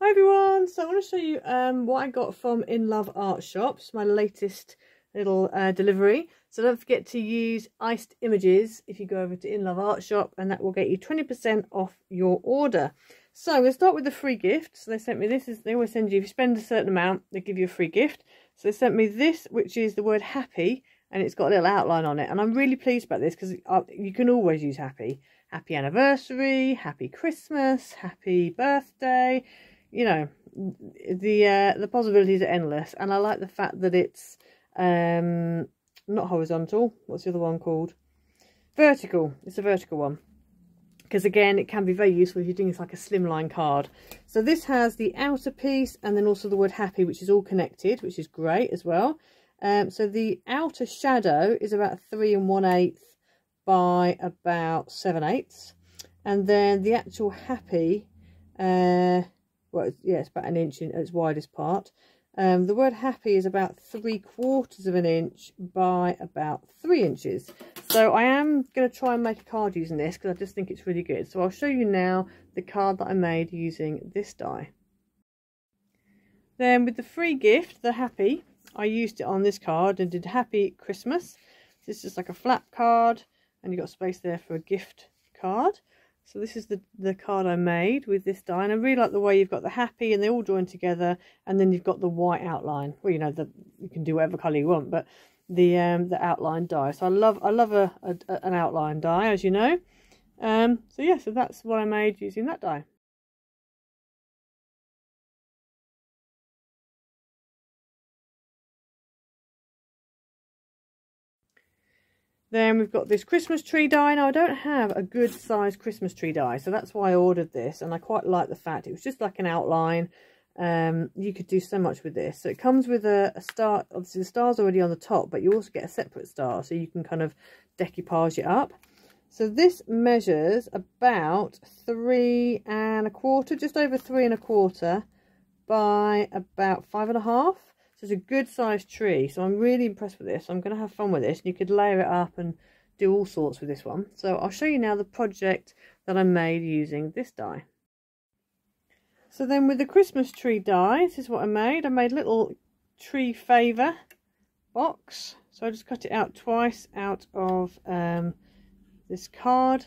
Hi everyone, so I want to show you what I got from Inlovearts shops, my latest little delivery. So don't forget to use iced images if you go over to Inlovearts shop, and that will get you 20% off your order. So I'm going to start with the free gift. So they sent me this, they always send you, if you spend a certain amount, they give you a free gift. So they sent me this, which is the word happy, and it's got a little outline on it. And I'm really pleased about this because you can always use happy. Happy anniversary, happy Christmas, happy birthday. You know, the possibilities are endless, and I like the fact that it's not horizontal. What's the other one called? Vertical. It's a vertical one, because again it can be very useful if you're doing this like a slimline card. So this has the outer piece and then also the word happy, which is all connected, which is great as well. So the outer shadow is about 3 1/8 by about 7/8, and then the actual happy well, yeah, it's about 1 inch in its widest part. The word happy is about 3/4 of an inch by about 3 inches. So I am going to try and make a card using this because I just think it's really good. So I'll show you now the card that I made using this die. Then with the free gift, the happy, I used it on this card and did Happy Christmas. This is just like a flat card, and you've got space there for a gift card. So this is the card I made with this die, and I really like the way you've got the happy and they all join together, and then you've got the white outline. Well, you know, you can do whatever colour you want, but the outline die. So I love an outline die, as you know. So yeah, so that's what I made using that die. Then we've got this Christmas tree die. Now I don't have a good size Christmas tree die, so that's why I ordered this, and I quite like the fact it was just like an outline. You could do so much with this. So it comes with a star. Obviously the star's already on the top, but you also get a separate star, so you can kind of decoupage it up. So this measures about 3 1/4, just over 3 1/4 by about 5 1/2. It's a good sized tree, so I'm really impressed with this. I'm going to have fun with this. You could layer it up and do all sorts with this one. So I'll show you now the project that I made using this die. So then with the Christmas tree die, this is what I made. I made a little tree favour box. So I just cut it out twice out of this card,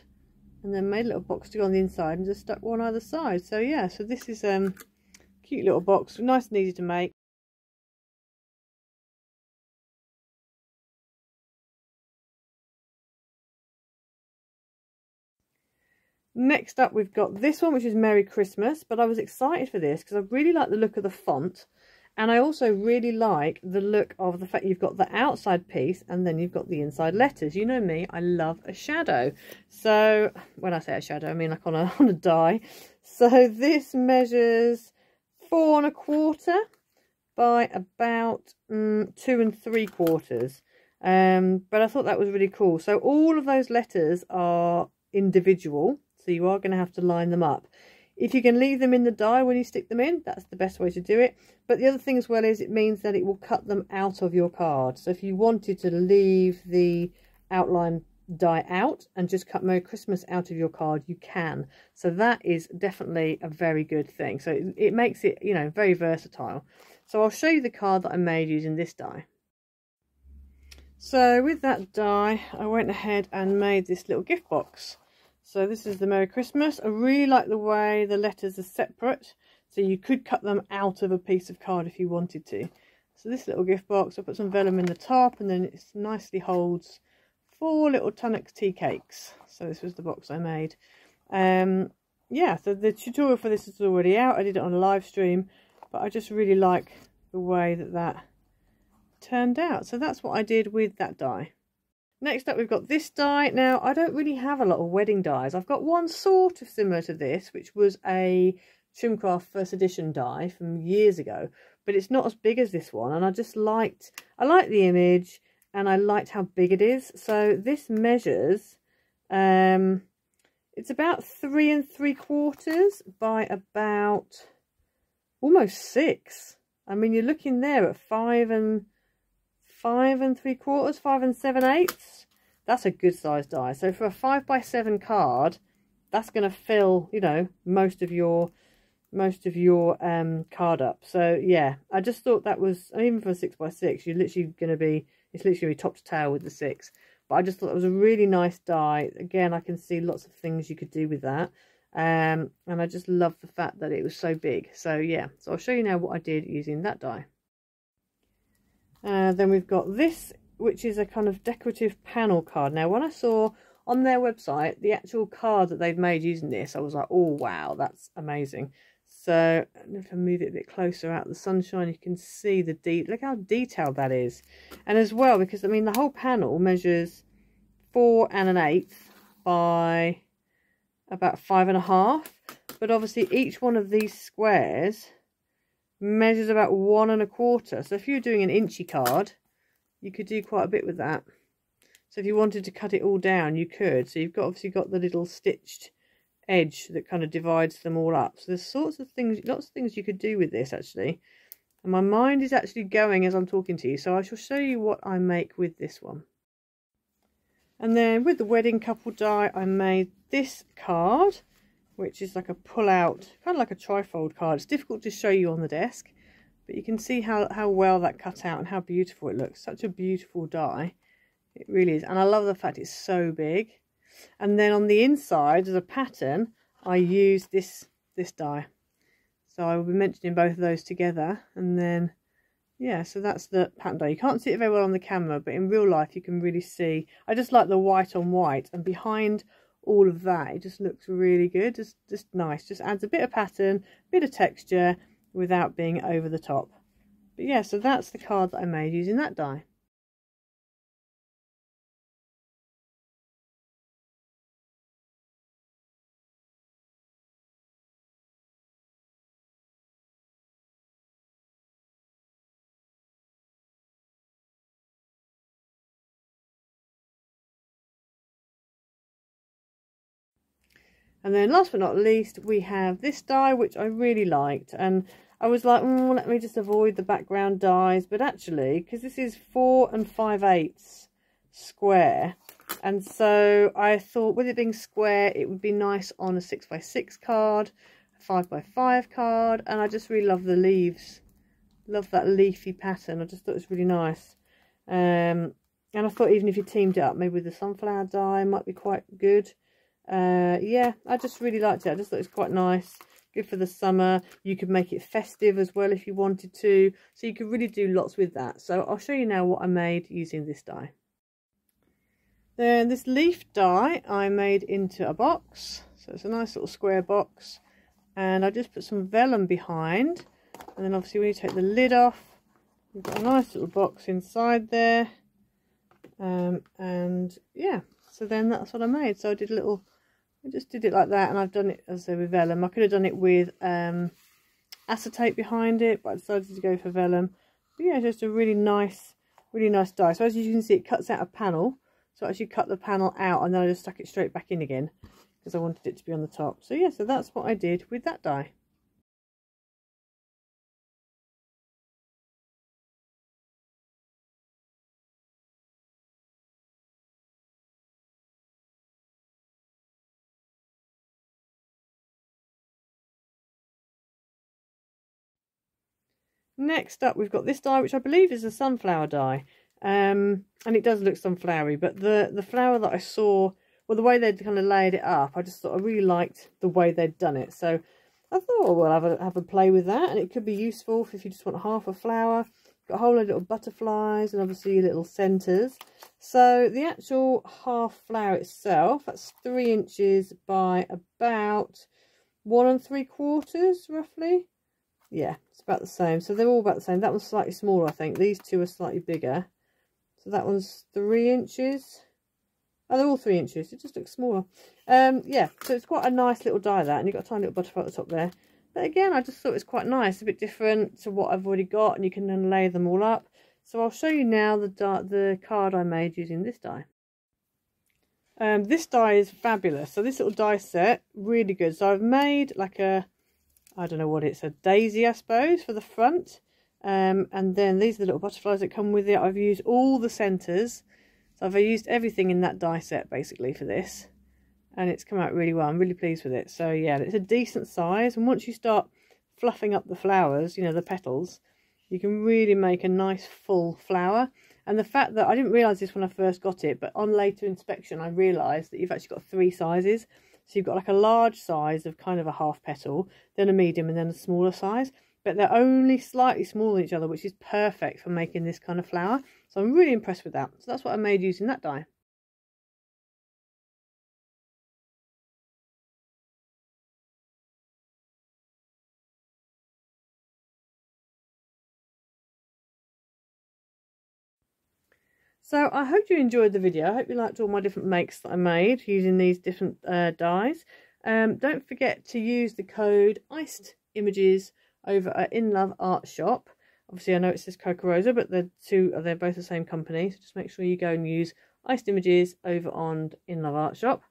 and then made a little box to go on the inside and just stuck one either side. So yeah, so this is a cute little box, nice and easy to make. Next up we've got this one, which is Merry Christmas, but I was excited for this because I really like the look of the font, and I also really like the look of the fact you've got the outside piece and then you've got the inside letters. You know me, I love a shadow. So when I say a shadow, I mean like on a die. So this measures 4 1/4 by about 2 3/4. But I thought that was really cool. So all of those letters are individual, so you are going to have to line them up. If you can leave them in the die when you stick them in, that's the best way to do it. But the other thing as well is it means that it will cut them out of your card. So if you wanted to leave the outline die out and just cut Merry Christmas out of your card, you can. So that is definitely a very good thing. So it makes it, you know, very versatile. So I'll show you the card that I made using this die. So with that die, I went ahead and made this little gift box. So this is the Merry Christmas. I really like the way the letters are separate, so you could cut them out of a piece of card if you wanted to. So this little gift box, I put some vellum in the top, and then it nicely holds 4 little Tunnock's tea cakes. So this was the box I made. Yeah, so the tutorial for this is already out. I did it on a live stream, but I just really like the way that turned out. So that's what I did with that die. Next up we've got this die. Now I don't really have a lot of wedding dies. I've got one sort of similar to this, which was a Trimcraft first edition die from years ago, but it's not as big as this one, and I liked the image and I liked how big it is. So this measures it's about 3 3/4 by about almost 6. I mean, you're looking there at 5 3/4, 5 7/8. That's a good size die. So for a 5 by 7 card, that's going to fill, you know, most of your most of your card up. So yeah, I just thought that was, even for a 6x6, you're literally going to be, it's literally top to tail with the 6. But I just thought it was a really nice die. Again, I can see lots of things you could do with that. And I just love the fact that it was so big. So yeah, so I'll show you now what I did using that die. Then we've got this, which is a kind of decorative panel card. Now, when I saw on their website the actual card that they've made using this, I was like, oh wow, that's amazing. So if I move it a bit closer out of the sunshine, you can see the look how detailed that is. And as well, because I mean the whole panel measures 4 1/8 by about 5 1/2, but obviously each one of these squares measures about 1 1/4. So if you're doing an inchy card, you could do quite a bit with that. So if you wanted to cut it all down, you could. So you've obviously got the little stitched edge that kind of divides them all up. So there's sorts of things, lots of things you could do with this actually. And my mind is actually going as I'm talking to you, so I shall show you what I make with this one. And then with the wedding couple die, I made this card, which is like a pull out, kind of like a trifold card. It's difficult to show you on the desk, but you can see how well that cut out and how beautiful it looks. Such a beautiful die. It really is. And I love the fact it's so big. And then on the inside, as a pattern, I use this die. So I will be mentioning both of those together. And then, yeah, so that's the pattern die. You can't see it very well on the camera, but in real life you can really see. I just like the white on white. And behind all of that, it just looks really good. Just nice. Just adds a bit of pattern, a bit of texture without being over the top. But yeah, so that's the card that I made using that die. And then last but not least, we have this die, which I really liked. And I was like, let me just avoid the background dies. But actually, because this is 4 5/8 square. And so I thought with it being square, it would be nice on a 6x6 card, a 5x5 card. And I just really love the leaves. Love that leafy pattern. I just thought it was really nice. And I thought even if you teamed it up, maybe with the sunflower die, it might be quite good. Yeah, I just really liked it. I just thought it was quite nice, good for the summer. You could make it festive as well if you wanted to, so you could really do lots with that. So I'll show you now what I made using this die. Then this leaf die I made into a box, so it's a nice little square box, and I just put some vellum behind, and then obviously when you take the lid off, you've got a nice little box inside there. And yeah, so then that's what I made. So I did a little, I just did it like that, and I've done it, as I say, with vellum. I could have done it with acetate behind it, but I decided to go for vellum. But yeah, just a really nice die. So as you can see, it cuts out a panel. So I actually cut the panel out, and then I just stuck it straight back in again because I wanted it to be on the top. So yeah, so that's what I did with that die. Next up, we've got this die, which I believe is a sunflower die, and it does look sunflowery, but the flower that I saw, well, the way they'd kind of laid it up, I just thought I really liked the way they'd done it. So I thought, well, we'll have a play with that, and it could be useful if you just want half a flower. Got a whole load of little butterflies and obviously little centres. So the actual half flower itself, that's 3 inches by about 1 3/4 roughly. Yeah, it's about the same. So they're all about the same. That one's slightly smaller, I think. These two are slightly bigger. So that one's 3 inches. Oh, they're all 3 inches. It just looks smaller. Yeah, so it's quite a nice little die, that. And you've got a tiny little butterfly at the top there. But again, I just thought it was quite nice. A bit different to what I've already got. And you can then lay them all up. So I'll show you now the card I made using this die. This die is fabulous. So this little die set, really good. So I've made like a, I don't know what it's, a daisy, I suppose, for the front. And then these are the little butterflies that come with it. I've used all the centres. So I've used everything in that die set, basically, for this. And it's come out really well. I'm really pleased with it. So, yeah, it's a decent size. And once you start fluffing up the flowers, you know, the petals, you can really make a nice full flower. And the fact that I didn't realise this when I first got it, but on later inspection I realised that you've actually got 3 sizes. So you've got like a large size of kind of a half petal, then a medium, and then a smaller size. But they're only slightly smaller than each other, which is perfect for making this kind of flower. So I'm really impressed with that. So that's what I made using that die. So I hope you enjoyed the video. I hope you liked all my different makes that I made using these different dies. Don't forget to use the code ICED over at Inlovearts shop. Obviously I know it says Coca Rosa, but they're both the same company. So just make sure you go and use ICED over on Inlovearts shop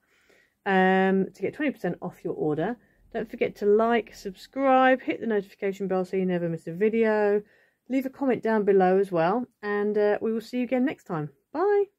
to get 20% off your order. Don't forget to like, subscribe, hit the notification bell so you never miss a video. Leave a comment down below as well, and we will see you again next time. Bye!